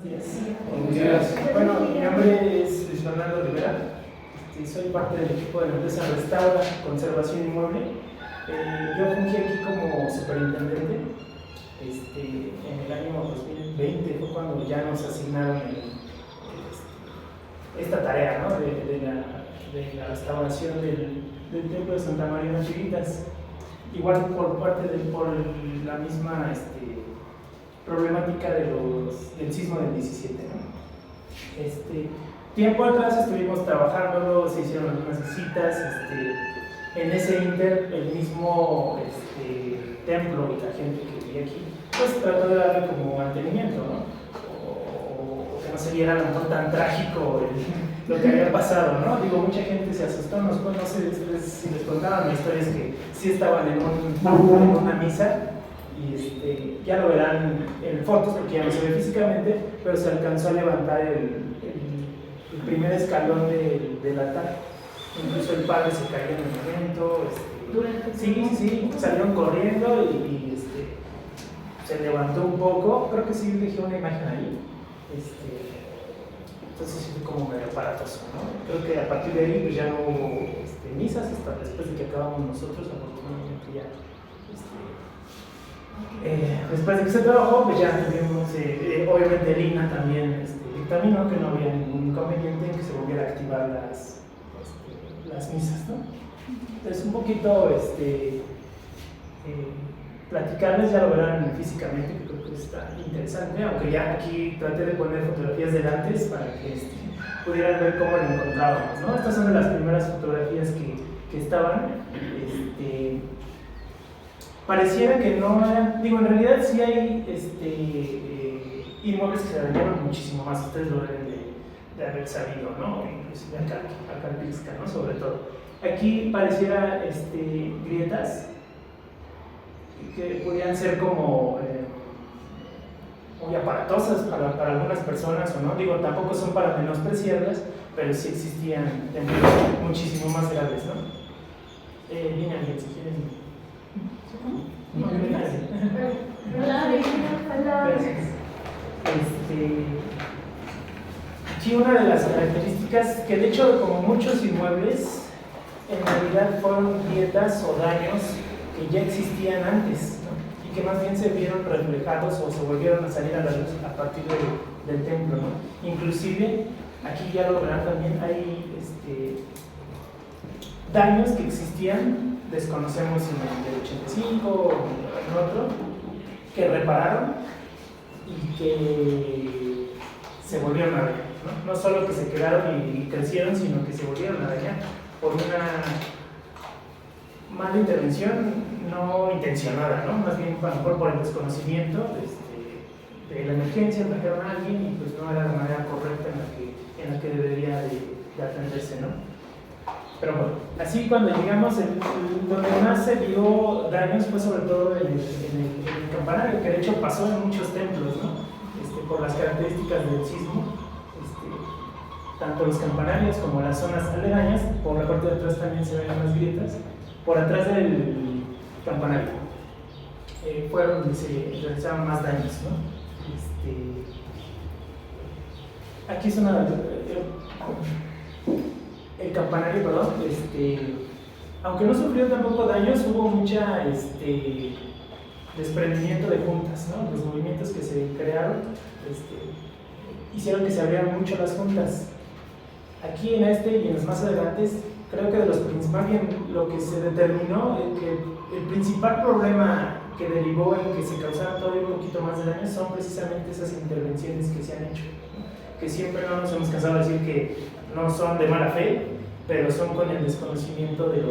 días. Buenos días. Bueno, mi nombre es Luis Fernando Rivera. Soy parte del equipo de la empresa Restaura Conservación Inmueble. Yo fungí aquí como superintendente. En el año 2020 fue cuando ya nos asignaron esta tarea, ¿no? de la restauración del templo de Santa María de las Chiritas. Igual por la misma problemática del sismo del 17, ¿no? Tiempo atrás estuvimos trabajando, se hicieron algunas visitas, en ese inter el mismo templo y la gente que vivía aquí pues trató de darle como mantenimiento, ¿no? O que no se viera a lo mejor tan trágico lo que había pasado, ¿no? Digo, mucha gente se asustó, no sé si les contaban historias que sí estaban en una misa y ya lo verán en fotos porque ya no se ve físicamente, pero se alcanzó a levantar el primer escalón del altar. Incluso el padre se cayó en el momento. Sí, salieron corriendo y se levantó un poco. Creo que sí dejé una imagen ahí. Entonces sí fue como medio aparatoso, ¿no? Creo que a partir de ahí pues ya no hubo misas hasta después de que acabamos nosotros, afortunadamente ya. Después de que se trabajó, pues ya tuvimos, obviamente el INAH también dictaminó que no había ningún inconveniente en que se volviera a activar las misas, ¿no? Entonces un poquito platicarles, ya lo verán físicamente, que creo que está interesante, aunque ya aquí traté de poner fotografías del antes para que pudieran ver cómo lo encontrábamos, ¿no? Estas son de las primeras fotografías que estaban. Pareciera que no eran, digo, en realidad sí hay inmuebles que se dañaron muchísimo más, ustedes lo deben de haber sabido, ¿no? Inclusive acá en Pixca, ¿no? Sobre todo. Aquí pareciera grietas que podrían ser como muy aparatosas para algunas personas, o no, digo, tampoco son para menospreciarlas, pero sí existían temblores muchísimo más graves, ¿no? Viene alguien, si quieren. No, gracias. Aquí una de las características, que de hecho como muchos inmuebles, en realidad fueron grietas o daños que ya existían antes, ¿no? Y que más bien se vieron reflejados o se volvieron a salir a la luz a partir del templo, ¿no? Inclusive, aquí ya lo verán también, hay daños que existían, desconocemos si en el 85 o en otro, que repararon y que se volvieron a dañar, ¿no? No solo que se quedaron y crecieron, sino que se volvieron a dañar por una mala intervención no intencionada, ¿no? Más bien a lo mejor por el desconocimiento de la emergencia, trajeron a alguien y pues no era la manera correcta en la que debería de atenderse, ¿no? Pero bueno, así cuando llegamos, donde más se vio daños fue sobre todo en el campanario, que de hecho pasó en muchos templos, ¿no? Por las características del sismo, tanto los campanarios como las zonas aledañas. Por la parte de atrás también se ven unas grietas, por atrás del campanario fueron donde se realizaron más daños, ¿no? Aquí es el campanario, perdón, aunque no sufrió tampoco daños, hubo mucha desprendimiento de juntas, ¿no? Los movimientos que se crearon hicieron que se abrieran mucho las juntas. Aquí en y en los más adelantes, creo que más bien lo que se determinó es que el principal problema que derivó en que se causara todavía un poquito más de daño son precisamente esas intervenciones que se han hecho, ¿no? Que siempre no nos hemos cansado de decir que no son de mala fe, pero son con el desconocimiento del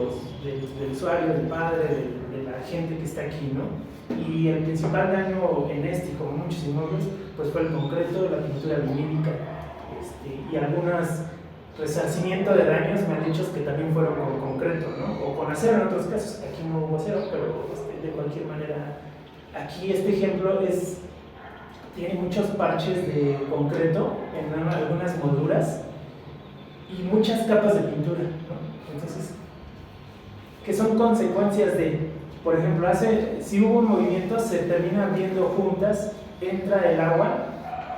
usuario, del padre, de la gente que está aquí, ¿no? Y el principal daño en como muchos inmuebles, pues fue el concreto, la pintura vinílica y algunas resarcimiento de daños me han dicho que también fueron con concreto, ¿no? O con acero en otros casos. Aquí no hubo acero, pero de cualquier manera, aquí este ejemplo tiene muchos parches de concreto en algunas molduras y muchas capas de pintura, ¿no? Entonces, que son consecuencias por ejemplo, si hubo un movimiento, se termina abriendo juntas, entra el agua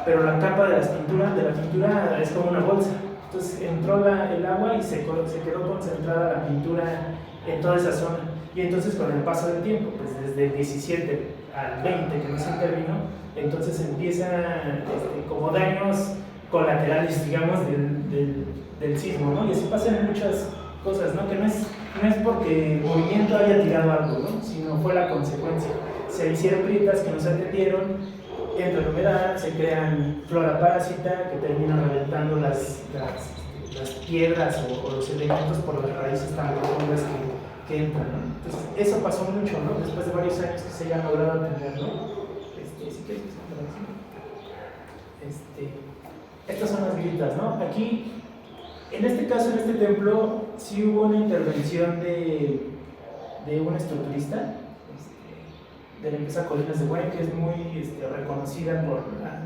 pero la capa de la pintura es como una bolsa. Entonces entró el agua y se quedó concentrada la pintura en toda esa zona. Y entonces con el paso del tiempo, pues desde el 17 al 20 que no se intervino, entonces empiezan como daños colaterales, digamos, del sismo, ¿no? Y así pasan en muchas cosas, ¿no? Que no es porque el movimiento haya tirado algo, ¿no? Sino fue la consecuencia. Se hicieron grietas que no se atendieron, entra la humedad, se crean flora parásita que terminan reventando las piedras o los elementos por las raíces tan profundas que entran, ¿no? Entonces, eso pasó mucho, ¿no? Después de varios años que se hayan logrado atender, ¿no? Estas son las grietas, ¿no? Aquí, en este caso, en este templo, sí hubo una intervención de un estructurista, de la empresa Colinas de Buen, que es muy reconocida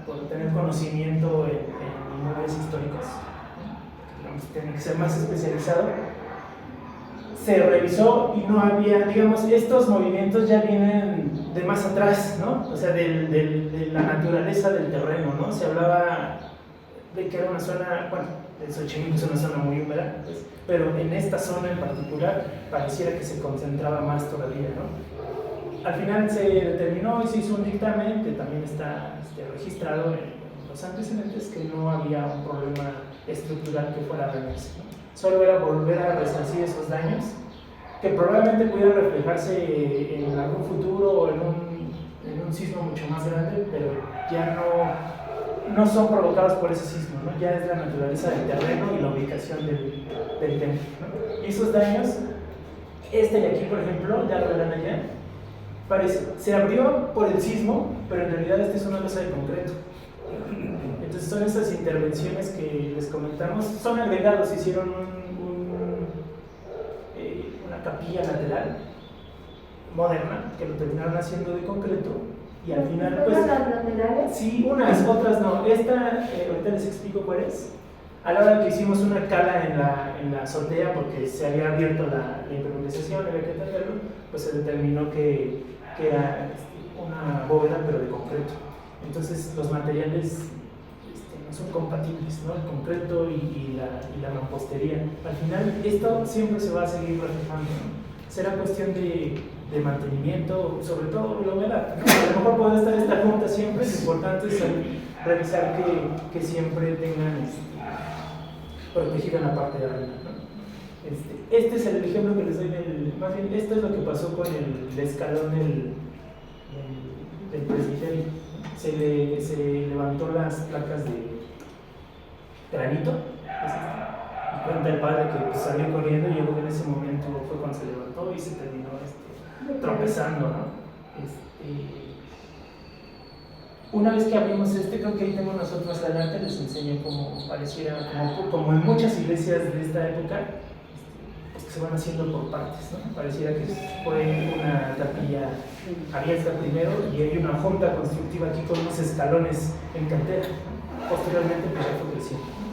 por tener conocimiento en inmuebles históricos, digamos, tiene que ser más especializado. Se revisó y no había, digamos, estos movimientos ya vienen de más atrás, ¿no? O sea, de la naturaleza del terreno, ¿no? Se hablaba de que era una zona, bueno, el Xochimilco es una zona muy húmeda, pues, pero en esta zona en particular pareciera que se concentraba más todavía, ¿no? Al final se determinó y se hizo un dictamen que también está registrado en los antecedentes, que no había un problema estructural que fuera a venirse, ¿no? Solo era volver a resarcir esos daños que probablemente pudieran reflejarse en algún futuro o en un sismo mucho más grande, pero ya no son provocados por ese sismo, ¿no? Ya es la naturaleza del terreno y la ubicación del templo, ¿no? Y esos daños, de aquí por ejemplo, ya lo verán allá, se abrió por el sismo, pero en realidad es una losa de concreto. Entonces son esas intervenciones que les comentamos, son agregados, hicieron una capilla lateral moderna, que lo terminaron haciendo de concreto, y al final pues... ¿Las laterales? Sí, unas, otras no. Esta, ahorita les explico cuál es. A la hora que hicimos una cala en la azotea, porque se había abierto la impermeabilización, había que atenderlo, pues se determinó que era una bóveda, pero de concreto. Entonces los materiales no son compatibles, ¿no? El concreto y la mampostería. Al final esto siempre se va a seguir reflejando, ¿no? Será cuestión de mantenimiento, sobre todo la humedad, ¿no? A lo mejor puede estar esta junta siempre, lo importante es revisar que siempre tengan protegida la parte de arriba, ¿no? Este es el ejemplo que les doy más bien, esto es lo que pasó con el escalón del presbiterio. Se levantó las placas de granito, y cuenta el padre que pues, salió corriendo, y yo creo que en ese momento fue cuando se levantó y se terminó tropezando, ¿no? Una vez que abrimos creo que ahí tengo nosotros más adelante, les enseño cómo pareciera, como en muchas iglesias de esta época, pues que se van haciendo por partes, ¿no? Pareciera que fue una capilla abierta primero y hay una junta constructiva aquí con unos escalones en cantera, ¿no? Posteriormente pues ya fue creciendo, ¿no?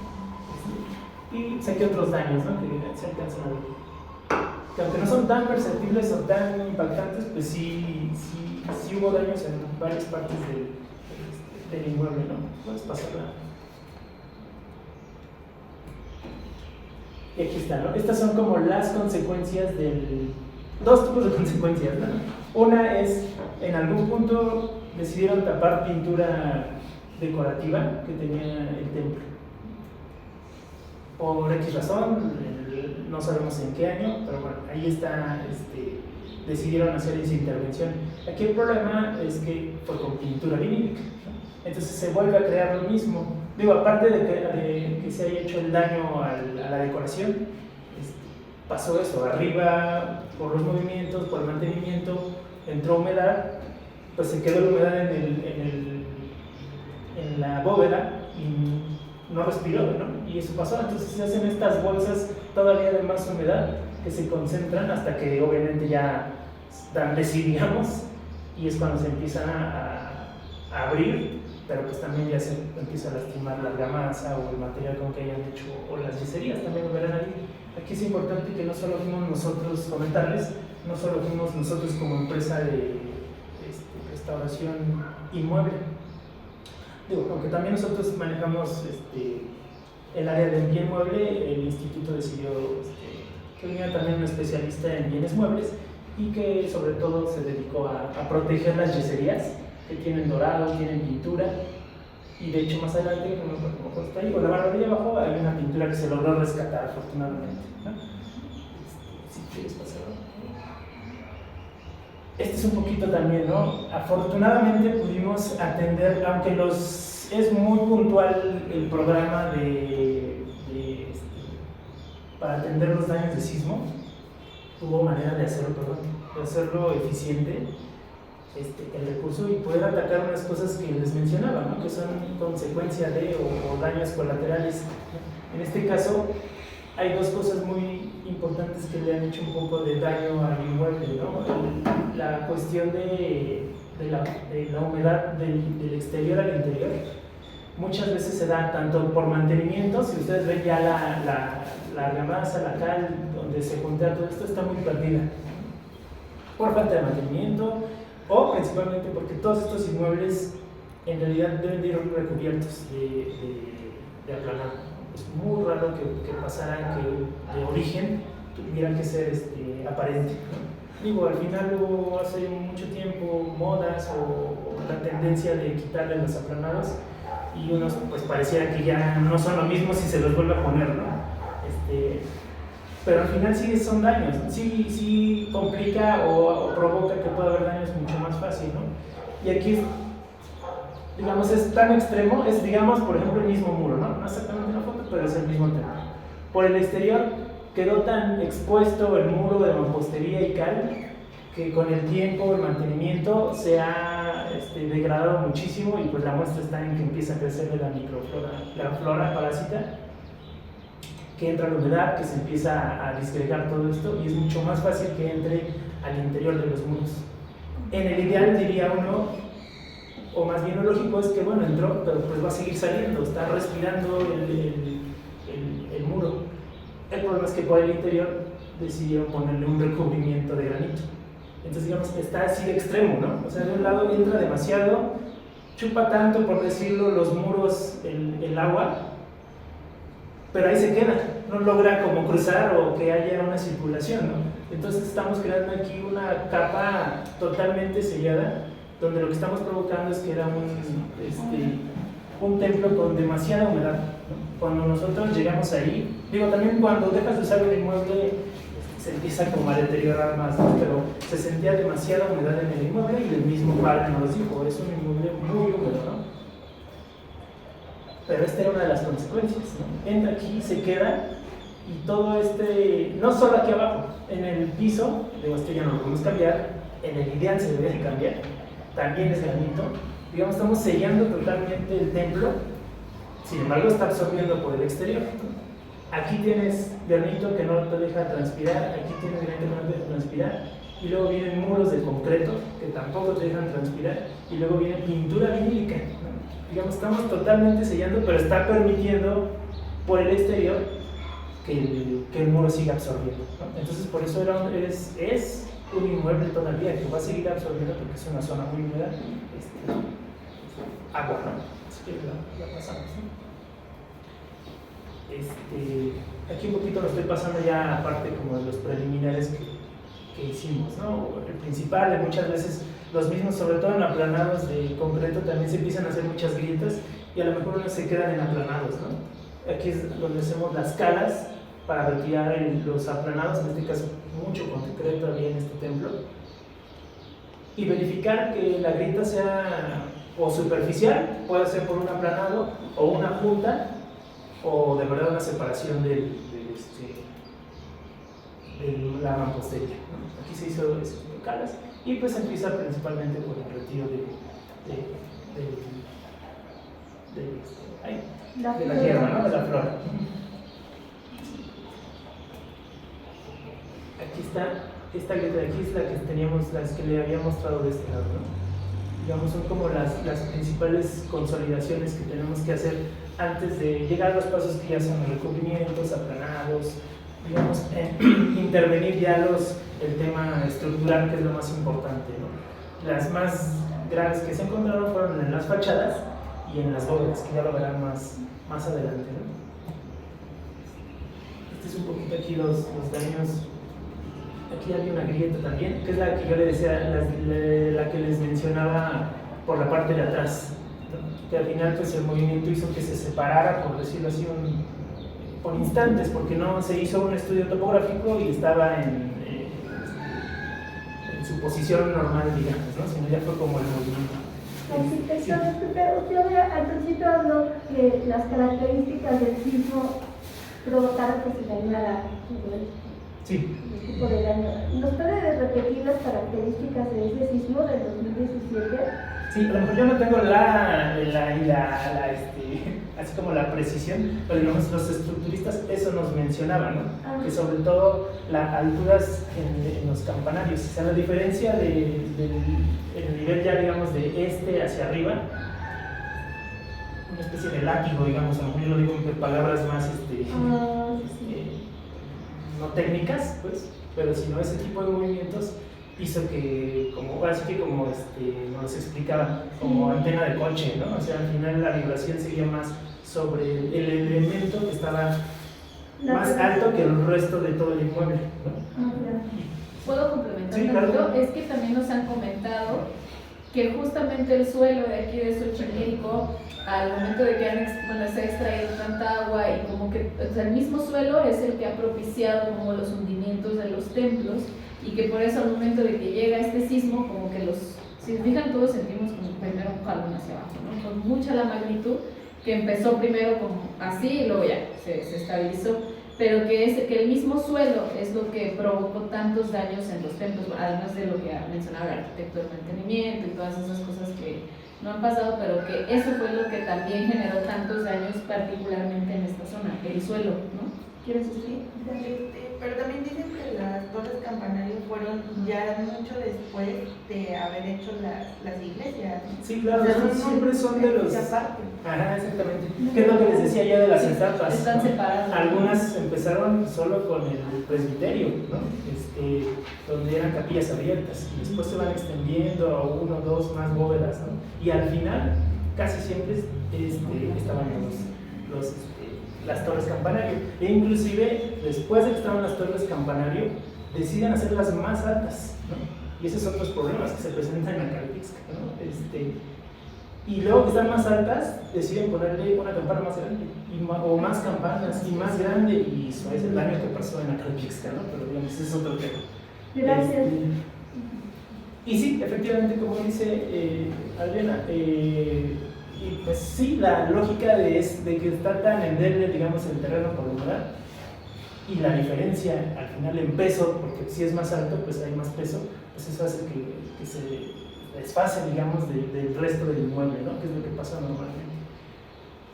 Y saqué otros daños, ¿no? Que se alcanzan a ver. Que aunque no son tan perceptibles o tan impactantes, pues sí hubo daños en varias partes del inmueble, ¿no? Puedes pasarla. Y aquí está, ¿no? Estas son como las consecuencias dos tipos de consecuencias, ¿no? Una es, en algún punto decidieron tapar pintura decorativa que tenía el templo. Por X razón, no sabemos en qué año, pero bueno, ahí está, decidieron hacer esa intervención. Aquí el problema es que fue con pintura vinílica, ¿no? Entonces se vuelve a crear lo mismo. Digo, aparte de que se haya hecho el daño a la decoración, pasó eso, arriba, por los movimientos, por el mantenimiento, entró humedad, pues se quedó la humedad en la bóveda y no respiró, ¿no? Y eso pasó, entonces se hacen estas bolsas todavía de más humedad que se concentran hasta que obviamente ya dan digamos, y es cuando se empiezan a abrir, pero pues también ya se empieza a lastimar la argamasa o el material con que hayan hecho, o las yeserías también lo verán ahí. Aquí es importante que no solo fuimos nosotros, comentarles, no solo fuimos nosotros como empresa de restauración inmueble. Digo, aunque también nosotros manejamos el área del bien mueble, el instituto decidió que venía también un especialista en bienes muebles y que sobre todo se dedicó a proteger las yeserías que tienen dorado, tienen pintura, y de hecho más adelante, como está ahí, con la barbería abajo hay una pintura que se logró rescatar afortunadamente, ¿no? Si quieres pasar. Este es un poquito también, ¿no? Afortunadamente pudimos atender, aunque es muy puntual el programa para atender los daños de sismo, hubo manera de hacerlo eficiente, el recurso, y poder atacar unas cosas que les mencionaba, ¿no? Que son consecuencia de o daños colaterales. En este caso, hay dos cosas muy importantes que le han hecho un poco de daño al inmueble, ¿no? La cuestión de la humedad del exterior al interior. Muchas veces se da tanto por mantenimiento, si ustedes ven ya la argamasa, la cal, donde se junta todo esto, está muy perdida, por falta de mantenimiento, o principalmente porque todos estos inmuebles en realidad deben de ir recubiertos de aplanado. Es muy raro que pasara que de origen tuviera que ser aparente, ¿no? Digo, al final hubo hace mucho tiempo modas o la tendencia de quitarle los aplanados, y unos pues pareciera que ya no son lo mismo si se los vuelve a poner, ¿no? Pero al final sí son daños, ¿no? Sí complica o provoca que pueda haber daños mucho más fácil, ¿no? Y aquí, digamos, es tan extremo, es, digamos, por ejemplo, el mismo muro, ¿no? No exactamente una foto, pero es el mismo tema. Por el exterior quedó tan expuesto el muro de mampostería y cal que con el tiempo, el mantenimiento se ha degradado muchísimo, y pues la muestra está en que empieza a crecer la microflora, la flora parásita, que entra la humedad, que se empieza a disgregar todo esto, y es mucho más fácil que entre al interior de los muros. En el ideal, diría uno, o más bien lo lógico es que, bueno, entró, pero pues va a seguir saliendo, está respirando el muro. El problema es que por el interior decidieron ponerle un recubrimiento de granito. Entonces, digamos, está así de extremo, ¿no? O sea, de un lado entra demasiado, chupa tanto, por decirlo, los muros, el agua, pero ahí se queda, no logra como cruzar o que haya una circulación, ¿no? Entonces estamos creando aquí una capa totalmente sellada, donde lo que estamos provocando es que era un templo con demasiada humedad, ¿no? Cuando nosotros llegamos ahí, digo, también cuando dejas de usar el inmueble se empieza como a deteriorar más, ¿no? Pero se sentía demasiada humedad en el inmueble, y el mismo padre nos dijo, es un inmueble muy húmedo, ¿no? Pero esta era una de las consecuencias, ¿no? Entra aquí, se queda, y todo no solo aquí abajo, en el piso, digo, esto ya no lo podemos cambiar, en el ideal se debería de cambiar, también es granito, digamos, estamos sellando totalmente el templo, sin embargo está absorbiendo por el exterior, ¿no? Aquí tienes granito que no te deja transpirar, aquí tienes granito que no te deja transpirar, y luego vienen muros de concreto que tampoco te dejan transpirar, y luego viene pintura vinílica, ¿no? Digamos, estamos totalmente sellando, pero está permitiendo por el exterior que el muro siga absorbiendo, ¿no? Entonces, por eso es un inmueble todavía que va a seguir absorbiendo, porque es una zona muy húmeda, agua, ¿no? Así que la pasamos, ¿no? Aquí un poquito lo estoy pasando ya, aparte como de los preliminares que hicimos, ¿no? El principal, muchas veces los mismos, sobre todo en aplanados de concreto, también se empiezan a hacer muchas grietas, y a lo mejor no se quedan en aplanados, ¿no? Aquí es donde hacemos las calas para retirar los aplanados, en este caso mucho concreto había en este templo, y verificar que la grieta sea o superficial, puede ser por un aplanado o una junta, o de verdad una separación de la mampostería, ¿no? Aquí se hizo ese tipo de calas, y pues empieza principalmente por el retiro de la hierba, ¿no? De la flora. Aquí está, esta grieta de aquí es la que teníamos, las que le había mostrado de este lado, ¿no? Digamos, son como las principales consolidaciones que tenemos que hacer antes de llegar a los pasos que ya son los recubrimientos, aplanados, digamos, intervenir ya el tema estructural, que es lo más importante, ¿no? Las más graves que se encontraron fueron en las fachadas, y en las bóvedas, que ya lo verán más adelante, ¿no? Este es un poquito aquí los daños. Aquí había una grieta también, que es la que yo le decía, la que les mencionaba por la parte de atrás, ¿no? Que al final pues el movimiento hizo que se separara, por decirlo así, por instantes, porque no se hizo un estudio topográfico y estaba en su posición normal, digamos, ¿no? Sino ya fue como el movimiento. Arquitecto, usted al principio habló que las características del sismo provocaron que se dañara Sí. el tipo de daño. ¿Nos puede repetir las características de ese sismo del 2017? Sí, a lo mejor yo no tengo así como la precisión, pero digamos, los estructuristas eso nos mencionaban, ¿no? Que sobre todo las alturas en los campanarios, o sea, la diferencia del nivel ya, digamos, de este hacia arriba, una especie de látigo, digamos, a lo mejor yo lo digo en palabras más, no técnicas, pues, pero sino ese tipo de movimientos hizo que, así que como nos explicaba, como antena de coche, ¿no? O sea, al final la vibración seguía más sobre el elemento que estaba más alto que el resto de todo el inmueble, ¿no? ¿Puedo complementar? Sí, claro. Es que también nos han comentado que justamente el suelo de aquí de Xochimilco, al momento de que se ha extraído tanta agua y como que el mismo suelo es el que ha propiciado como los hundimientos de los templos, y que por eso al momento de que llega este sismo, como que si se fijan todos sentimos como primero un jalón hacia abajo, ¿no? Con mucha la magnitud, que empezó primero como así y luego ya se estabilizó, pero que el mismo suelo es lo que provocó tantos daños en los templos, además de lo que mencionaba el arquitecto del mantenimiento y todas esas cosas que no han pasado, pero que eso fue lo que también generó tantos daños, particularmente en esta zona, el suelo, ¿no? ¿Quieres decir? Pero también dicen que las torres campanarios fueron ya mucho después de haber hecho las iglesias. Sí, claro, O sea, siempre son de los... aparte. Ajá, exactamente. ¿Qué es lo que les decía ya de las etapas? Están separadas. Algunas empezaron solo con el presbiterio, ¿no? Donde eran capillas abiertas, y después se van extendiendo a uno, dos más bóvedas, ¿no? Y al final, casi siempre estaban las torres campanario, e inclusive después de que estaban las torres campanario deciden hacerlas más altas, ¿no? Y esos son los problemas que se presentan en Acalpixca, ¿no? Y luego que están más altas deciden ponerle una campana más grande o más campanas y más grande, y eso es el daño que pasó en Acalpixca, ¿no? Pero digamos, ese es otro tema. Gracias. Y sí, efectivamente, como dice Adriana, y pues sí, la lógica de que está tan endeble, digamos, el terreno por lugar, y la diferencia al final en peso, porque si es más alto, pues hay más peso, pues eso hace que se desfase, digamos, del resto del inmueble, ¿no? Que es lo que pasa normalmente.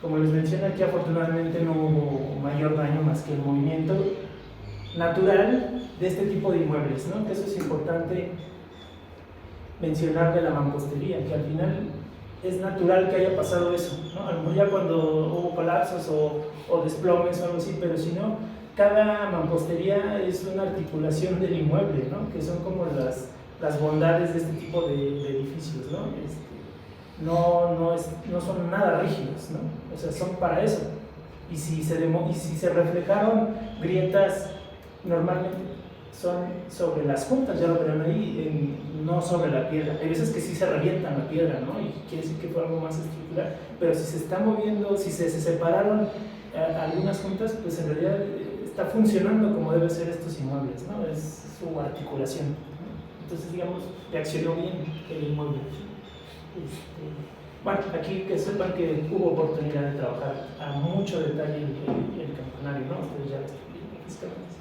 Como les mencioné aquí, afortunadamente no hubo mayor daño más que el movimiento natural de este tipo de inmuebles, ¿no? Que eso es importante mencionar de la mampostería, que al final es natural que haya pasado eso, ¿no? A lo mejor ya cuando hubo colapsos o desplomes o algo así, pero si no, cada mampostería es una articulación del inmueble, ¿no? Que son como las bondades de este tipo de edificios, ¿no? No son nada rígidos, ¿no? O sea, son para eso. Y si se reflejaron grietas, normalmente son sobre las juntas, ya lo verán ahí, no sobre la piedra. Hay veces que sí se revientan la piedra, ¿no? Y quiere decir que fue algo más estructural, pero si se está moviendo, si se separaron algunas juntas, pues en realidad está funcionando como debe ser estos inmuebles, ¿no? Es su articulación, ¿no? Entonces, digamos, reaccionó bien el inmueble. Bueno, aquí que sepan que hubo oportunidad de trabajar a mucho detalle el campanario, ¿no? Ustedes ya lo están viendo físicamente.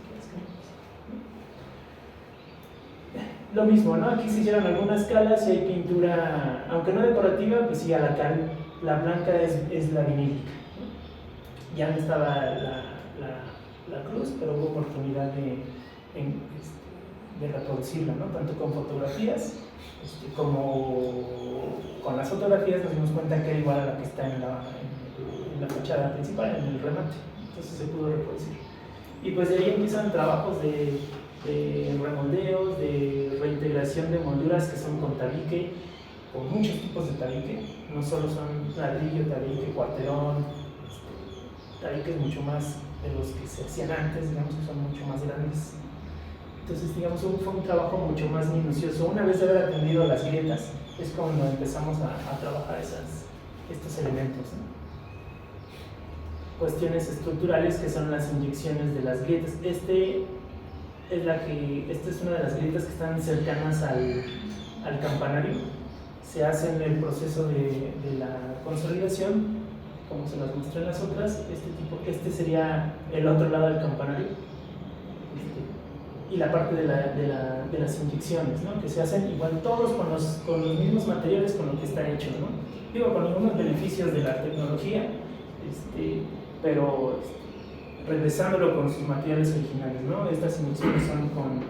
Lo mismo, ¿no? Aquí se hicieron algunas escalas y hay pintura, aunque no decorativa, pues sí, a la cal. La blanca es la vinílica, ¿no? Ya no estaba la cruz, pero hubo oportunidad de reproducirla, ¿no? Tanto con fotografías como con las fotografías nos dimos cuenta que era igual a la que está en la fachada principal, en el remate. Entonces se pudo reproducir. Y pues de ahí empiezan trabajos de remoldeos, de reintegración de molduras que son con tabique, con muchos tipos de tabique, no solo son ladrillo, tabique, cuarterón, tabiques mucho más de los que se hacían antes, digamos que son mucho más grandes. Entonces, digamos, fue un trabajo mucho más minucioso. Una vez de haber atendido las grietas, es cuando empezamos a trabajar estos elementos, ¿no? Cuestiones estructurales que son las inyecciones de las grietas. Esta es una de las grietas que están cercanas al campanario. Se hace en el proceso de la consolidación, como se las mostré en las otras. Este sería el otro lado del campanario. Y la parte de las inyecciones, ¿no? Que se hacen igual todos con los mismos materiales con lo que está hecho, ¿no? Digo, con algunos beneficios de la tecnología, pero regresándolo con sus materiales originales, ¿no? Estas inyecciones son con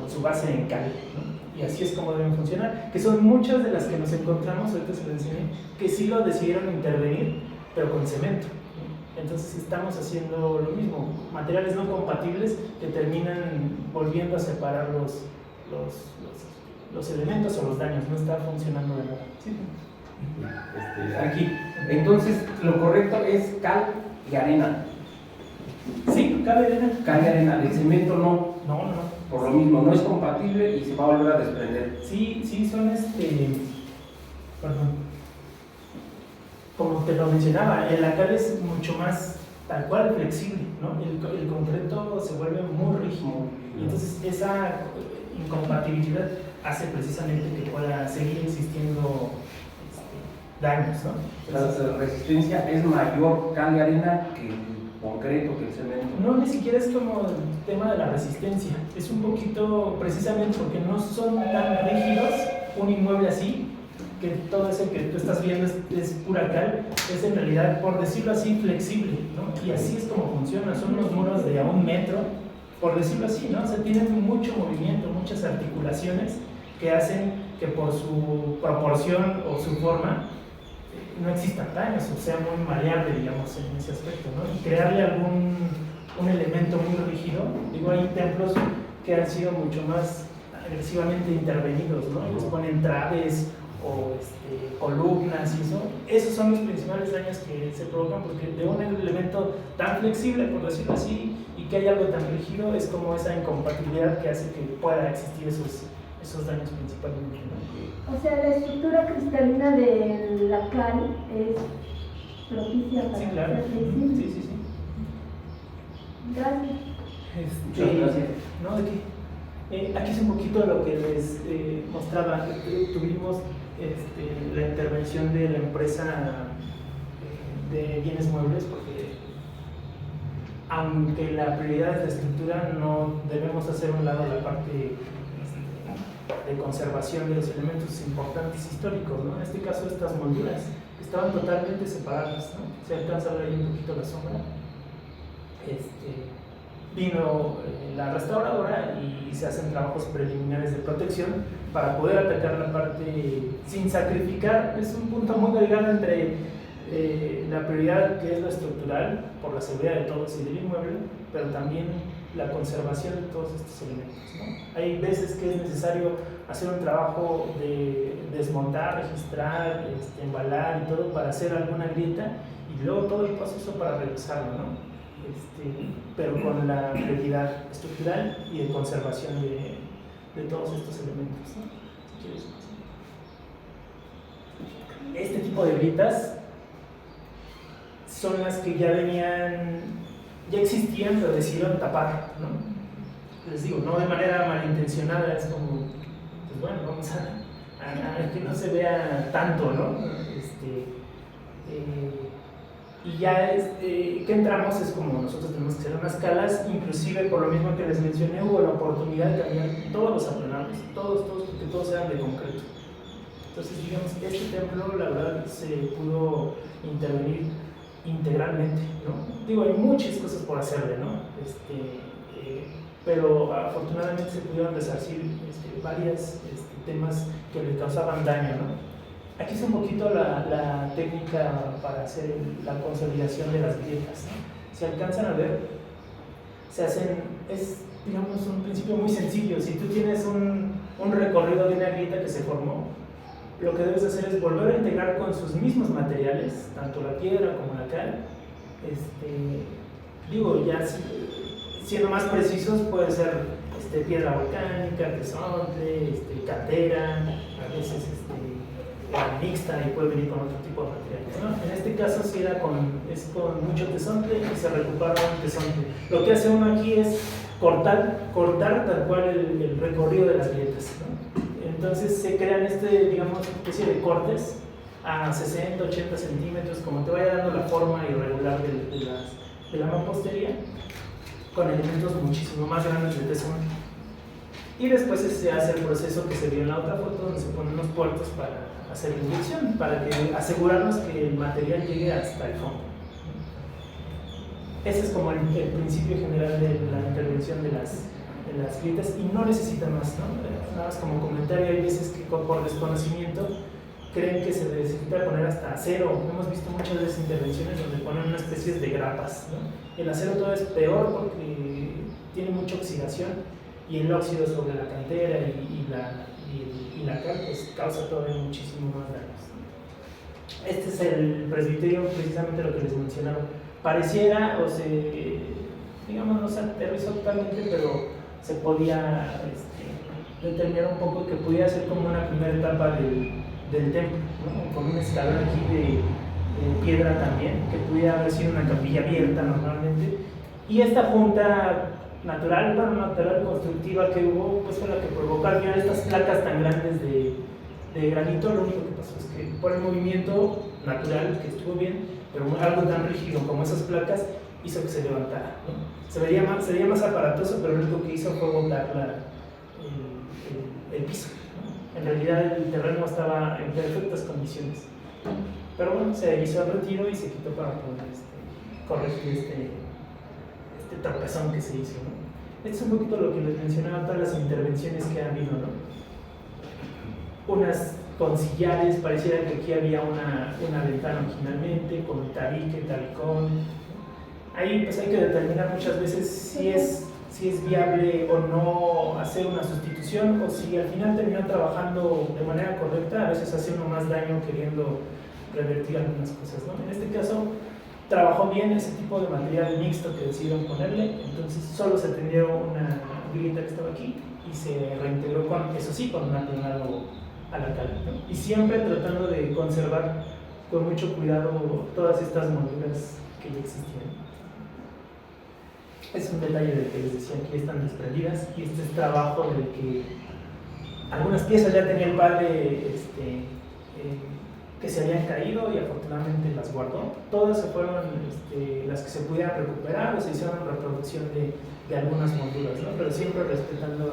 su base en cal, ¿no? Y así es como deben funcionar, que son muchas de las que nos encontramos, ahorita se lo enseñé, que sí lo decidieron intervenir, pero con cemento. Entonces estamos haciendo lo mismo, materiales no compatibles que terminan volviendo a separar los elementos o los daños, no está funcionando de nada. ¿Sí? Aquí, entonces lo correcto es cal y arena. Sí, cal y arena. Cal y arena, el cemento no. No. Por lo mismo, no es compatible y se va a volver a desprender. Sí, son perdón. Como te lo mencionaba, la cal es mucho más tal cual flexible, ¿no? El concreto se vuelve muy rígido y entonces esa incompatibilidad hace precisamente que pueda seguir existiendo daños, ¿no? La resistencia es mayor cal y arena que el concreto, que el cemento. No, ni siquiera es como el tema de la resistencia, es un poquito precisamente porque no son tan rígidos un inmueble así, que todo eso que tú estás viendo es pura cal, es en realidad, por decirlo así, flexible, ¿no? Y así es como funciona, son unos muros de a 1 metro, por decirlo así, ¿no? O sea, tienen mucho movimiento, muchas articulaciones que hacen que por su proporción o su forma no existan daños, o sea, muy maleable, digamos, en ese aspecto, ¿no? Y crearle un elemento muy rígido, digo, hay templos que han sido mucho más agresivamente intervenidos, ¿no? Les ponen traves o columnas y eso, esos son los principales daños que se provocan porque de un elemento tan flexible, por decirlo así, y que haya algo tan rígido, es como esa incompatibilidad que hace que pueda existir esos daños principalmente, ¿no? O sea, la estructura cristalina de la cal es propicia para Sí, claro. ser flexible. Sí. Gracias. Muchas gracias. ¿No? ¿De qué? Aquí es un poquito lo que les mostraba. Tuvimos la intervención de la empresa de bienes muebles, porque aunque la prioridad es la estructura, no debemos hacer a un lado la parte de conservación de los elementos importantes históricos, ¿no? En este caso, estas molduras estaban totalmente separadas, ¿no? Se alcanza a ver ahí un poquito la sombra. Vino la restauradora y se hacen trabajos preliminares de protección para poder atacar la parte sin sacrificar. Es un punto muy delgado entre la prioridad que es lo estructural por la seguridad de todos y del inmueble, pero también la conservación de todos estos elementos, ¿no? Hay veces que es necesario hacer un trabajo de desmontar, registrar, embalar y todo para hacer alguna grieta y luego todo el proceso para regresarlo, ¿no? Pero con la prioridad estructural y de conservación de todos estos elementos, ¿no? Si quieres. Este tipo de grietas son las que ya existían, pero decidieron tapar, ¿no? Les digo, no de manera malintencionada, es como, pues bueno, vamos a que no se vea tanto, ¿no? Y ya que entramos es como nosotros tenemos que hacer unas calas, inclusive por lo mismo que les mencioné, hubo la oportunidad de cambiar todos los aplanados, todos, porque todos eran de concreto. Entonces, digamos, este templo, la verdad, se pudo intervenir integralmente, ¿no? Digo, hay muchas cosas por hacerle, ¿no? Pero afortunadamente se pudieron resarcir varios temas que le causaban daño, ¿no? Aquí es un poquito la técnica para hacer la consolidación de las grietas, ¿no? Si alcanzan a ver, se hacen, es digamos un principio muy sencillo. Si tú tienes un recorrido de una grieta que se formó, lo que debes hacer es volver a integrar con sus mismos materiales, tanto la piedra como la cal. Digo, ya siendo más precisos, puede ser piedra volcánica, tesontle, cantera, a veces mixta y puede venir con otro tipo de materiales, ¿no? En este caso sí es con mucho tesontle y se recupera un tesontle. Lo que hace uno aquí es cortar tal cual el recorrido de las grietas, ¿no? Entonces se crean digamos, especie de cortes a 60, 80 centímetros, como te vaya dando la forma irregular de la mampostería, con elementos muchísimo más grandes de tesontle. Y después se hace el proceso que se vio en la otra foto, donde se ponen unos puertos para hacer la inyección, para asegurarnos que el material llegue hasta el fondo. Ese es como el principio general de la intervención de las grietas y no necesita más, ¿no? Nada más como comentario, hay veces que por desconocimiento creen que se necesita poner hasta acero. Hemos visto muchas veces intervenciones donde ponen una especie de grapas, ¿no? El acero todavía es peor porque tiene mucha oxidación y el óxido sobre la cantera y la cal pues causa todavía muchísimo más daños. Este es el presbiterio, precisamente lo que les mencionaba. Pareciera digamos, no se aterrizó totalmente, pero se podía determinar un poco que pudiera ser como una primera etapa del templo, ¿no? Con un escalón aquí de piedra también, que pudiera haber sido una capilla abierta normalmente. Y esta junta natural constructiva que hubo, pues fue la que provocó al final estas placas tan grandes de granito. Lo único que pasó es que por el movimiento natural, que estuvo bien, pero algo tan rígido como esas placas hizo que se levantara, ¿no? Sería más aparatoso, pero lo único que hizo fue botar el piso, ¿no? En realidad el terreno estaba en perfectas condiciones, pero bueno, se hizo el retiro y se quitó para poder corregir este tropezón que se hizo, ¿no? Esto es un poquito lo que les mencionaba, todas las intervenciones que han habido, ¿no? Unas con sillares, pareciera que aquí había una ventana originalmente, con tabique, tabicón. Ahí pues hay que determinar muchas veces si es viable o no hacer una sustitución, o si al final termina trabajando de manera correcta. A veces hace uno más daño queriendo revertir algunas cosas, ¿no? En este caso trabajó bien ese tipo de material mixto que decidieron ponerle, entonces solo se tendió una grieta que estaba aquí y se reintegró con un aplanado a la cal, ¿no? Y siempre tratando de conservar con mucho cuidado todas estas molduras que ya existían. Es un detalle del que les decía, aquí están desprendidas, y este es trabajo del que algunas piezas ya tenía el padre que se habían caído y afortunadamente las guardó. Todas se fueron las que se pudieran recuperar, o se hicieron reproducción de algunas molduras, ¿no? Pero siempre respetando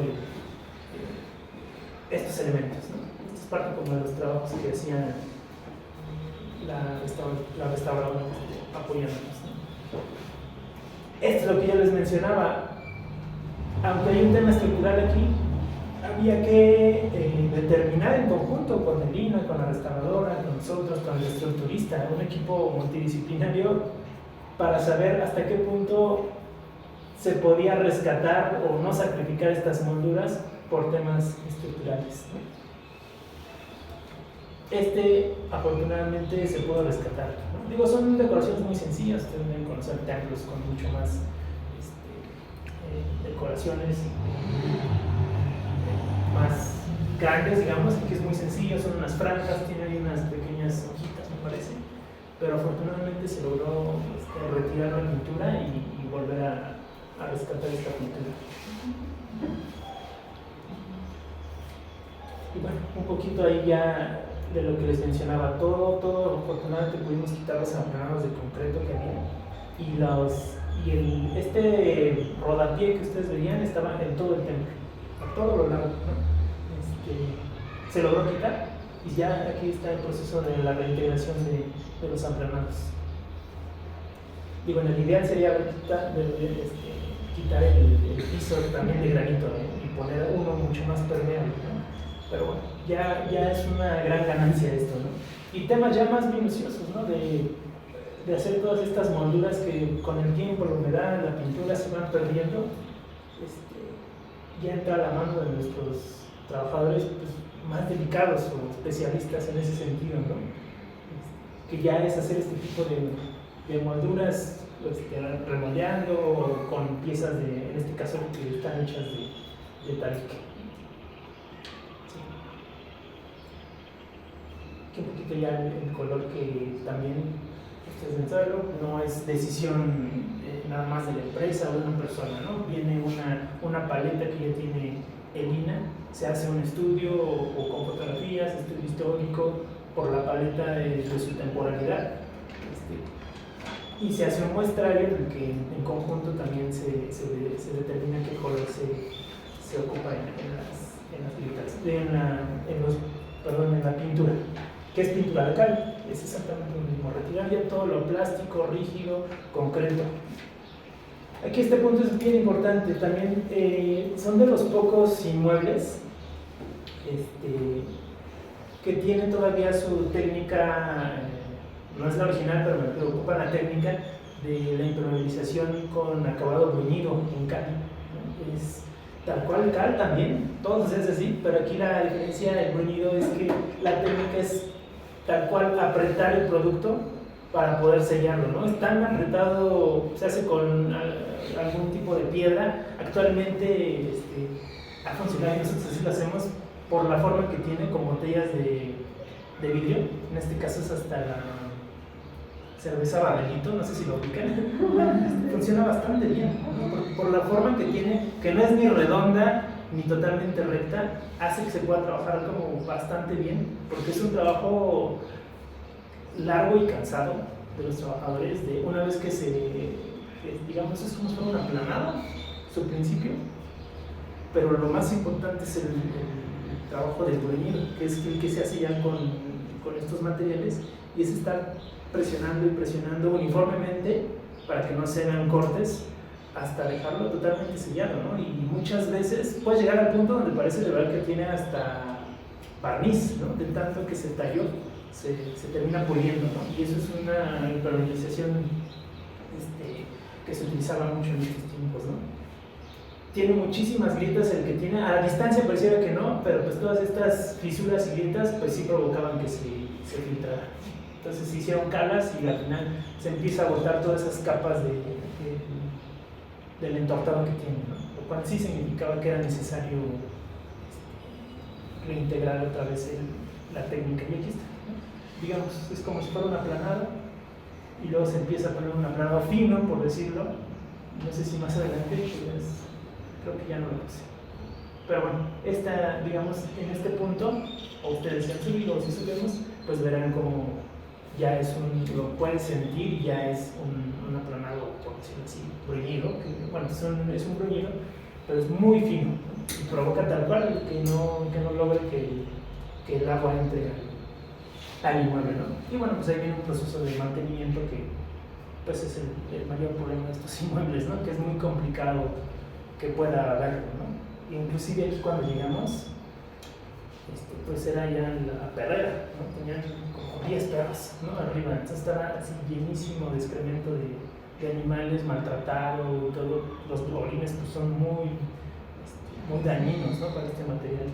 estos elementos, ¿no? Esto es parte como de los trabajos que hacían la restauradora apoyándonos, ¿no? Esto es lo que yo les mencionaba. Aunque hay un tema estructural aquí, había que determinar en conjunto con el INA, con la restauradora, con nosotros, con el estructurista, un equipo multidisciplinario, para saber hasta qué punto se podía rescatar o no sacrificar estas molduras por temas estructurales, ¿no? Afortunadamente se pudo rescatar, ¿no? Digo, son decoraciones muy sencillas. Ustedes deben conocer templos con mucho más decoraciones más grandes, digamos. Aquí es muy sencillo, son unas franjas, tiene ahí unas pequeñas hojitas, me parece, pero afortunadamente se logró retirar la pintura y volver a rescatar esta pintura. Y bueno, un poquito ahí ya de lo que les mencionaba, todo afortunadamente pudimos quitar los aplanados de concreto que había, y rodapié que ustedes veían estaba en todo el templo, a todo lo largo, ¿no? Se logró quitar, y ya aquí está el proceso de la reintegración de los aplanados. Digo, en el ideal sería quitar el piso también de granito, ¿no? Y poner uno mucho más permeable, ¿no? Pero bueno, ya es una gran ganancia esto, ¿no? Y temas ya más minuciosos, ¿no? De hacer todas estas molduras que con el tiempo, la humedad, la pintura se van perdiendo. Ya entra a la mano de nuestros trabajadores, pues, más delicados o especialistas en ese sentido, ¿no? Que ya es hacer este tipo de molduras, remoldeando o con piezas en este caso, que están hechas de tabique. Sí. Aquí un poquito ya el color que también ustedes ven saberlo, no es decisión nada más de la empresa o de una persona, ¿no? Viene una paleta que ya tiene el INAH, se hace un estudio o con fotografías, estudio histórico por la paleta de su temporalidad, y se hace un muestrario en el que en conjunto también se determina qué color se ocupa en la pintura. ¿Qué es pintura de cal? Es exactamente lo mismo, retirar ya todo lo plástico, rígido, concreto. Aquí este punto es bien importante, también son de los pocos inmuebles que tienen todavía su técnica, no es la original, pero me preocupa la técnica de la impermeabilización con acabado bruñido en cal, ¿no? Es tal cual cal también, todos es así, pero aquí la diferencia del bruñido es que la técnica es tal cual apretar el producto para poder sellarlo, ¿no? Es tan apretado, se hace con algún tipo de piedra. Actualmente ha funcionado y nosotros así lo hacemos por la forma que tiene, con botellas de vidrio. En este caso es hasta la cerveza Barrilito, no sé si lo ubican. Funciona bastante bien, ¿no? Por la forma que tiene, que no es ni redonda ni totalmente recta, hace que se pueda trabajar como bastante bien, porque es un trabajo largo y cansado de los trabajadores. De una vez que digamos, es como si fuera una aplanada, su principio, pero lo más importante es el trabajo del bruñido, que es el que se hace ya con estos materiales, y es estar presionando y presionando uniformemente para que no se vean cortes hasta dejarlo totalmente sellado, ¿no? Y muchas veces puede llegar al punto donde parece de verdad que tiene hasta barniz, ¿no? De tanto que se talló, se termina puliendo, ¿no? Y eso es una impermeabilización que se utilizaba mucho en estos tiempos, ¿no? Tiene muchísimas grietas, el que tiene, a la distancia pareciera que no, pero pues todas estas fisuras y grietas pues sí provocaban que se filtrara. Entonces se hicieron calas y al final se empieza a botar todas esas capas del entortado que tiene, ¿no? Lo cual sí significaba que era necesario reintegrar otra vez la técnica. Y aquí está, ¿no? Digamos, es como si fuera un aplanado y luego se empieza a poner un aplanado fino, por decirlo. No sé si más adelante, pues, creo que ya no lo puse. Pero bueno, digamos, en este punto, o ustedes se han subido o si subimos, pues verán como ya lo pueden sentir y ya es un aplanado, por decirlo así, bruñido, que bueno, es un bruñido, pero es muy fino, ¿no? Y provoca tal cual que no logre que el agua entre al inmueble, ¿no? Y bueno, pues ahí viene un proceso de mantenimiento que pues es el mayor problema de estos inmuebles, ¿no? Que es muy complicado que pueda haberlo, ¿no? Inclusive aquí cuando llegamos, pues era ya la perrera, ¿no? Tenían como 10 perros, ¿no? Arriba, entonces estaba así llenísimo de excremento de animales, maltratado, todo. Los orines pues son muy dañinos, ¿no? Para este material.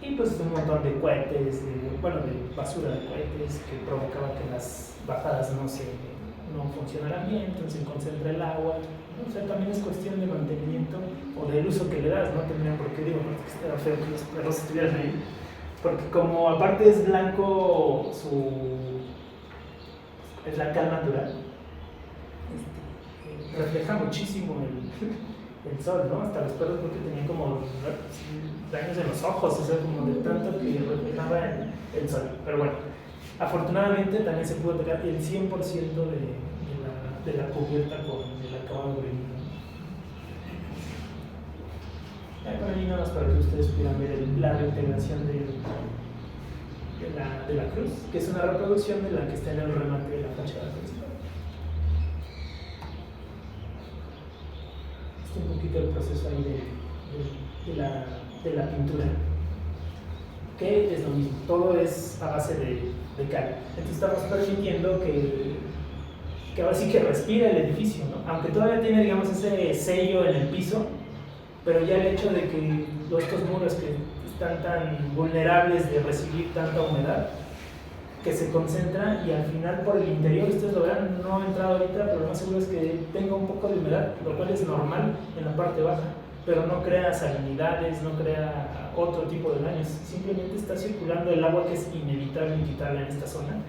Y pues un montón de cohetes, de basura de cohetes que provocaba que las bajadas no funcionaran bien, entonces se concentra el agua, ¿no? O sea, también es cuestión de mantenimiento o del uso que le das, ¿no? También porque digo, no, que era feo que los perros estuvieran ahí, porque como aparte es blanco, es la cal natural, refleja muchísimo el sol, ¿no? Hasta los perros porque tenían como daños en los ojos, o sea, como de tanto que reflejaba el sol. Pero bueno, afortunadamente también se pudo tocar el 100% de la cubierta con el acabado bruñido. Por ahí nada más para que ustedes puedan ver la reintegración de la cruz, que es una reproducción de la que está en el remate de la fachada principal. Un poquito el proceso ahí de la pintura, que es lo mismo, todo es a base de cal. Entonces estamos permitiendo que ahora sí que respire el edificio, ¿no? Aunque todavía tiene, digamos, ese sello en el piso, pero ya el hecho de que estos muros que están tan vulnerables de recibir tanta humedad que se concentra y al final por el interior, ustedes lo verán, no he entrado ahorita, pero lo más seguro es que tenga un poco de humedad, lo cual es normal en la parte baja, pero no crea salinidades, no crea otro tipo de daños, simplemente está circulando el agua que es inevitable quitarla en esta zona,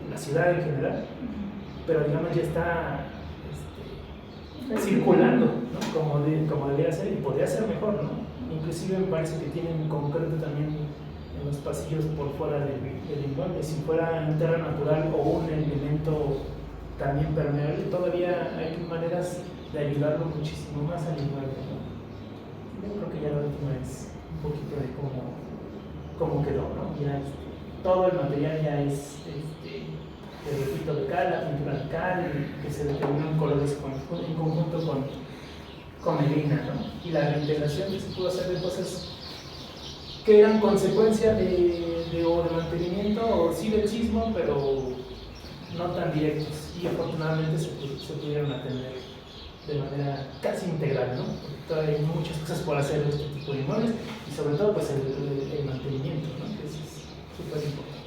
en la ciudad en general, pero digamos ya está circulando, ¿no? como debería ser y podría ser mejor, ¿no? Inclusive me parece que tienen concreto también en los pasillos por fuera del inmueble. Si fuera un terreno natural o un elemento también permeable, todavía hay maneras de ayudarlo muchísimo más al inmueble, ¿no? Yo creo que ya la última es un poquito de cómo quedó, ¿no? Ya todo el material ya es el grafito de cal, la pintura de cal, que se determinó en colores en conjunto con melina, ¿no? Y la reintegración que se pudo hacer de cosas que eran consecuencia de mantenimiento o sí del sismo, pero no tan directos, y afortunadamente se pudieron atender de manera casi integral, ¿no? Porque todavía hay muchas cosas por hacer en este tipo de inmuebles y sobre todo pues el mantenimiento, ¿no? Que es súper importante.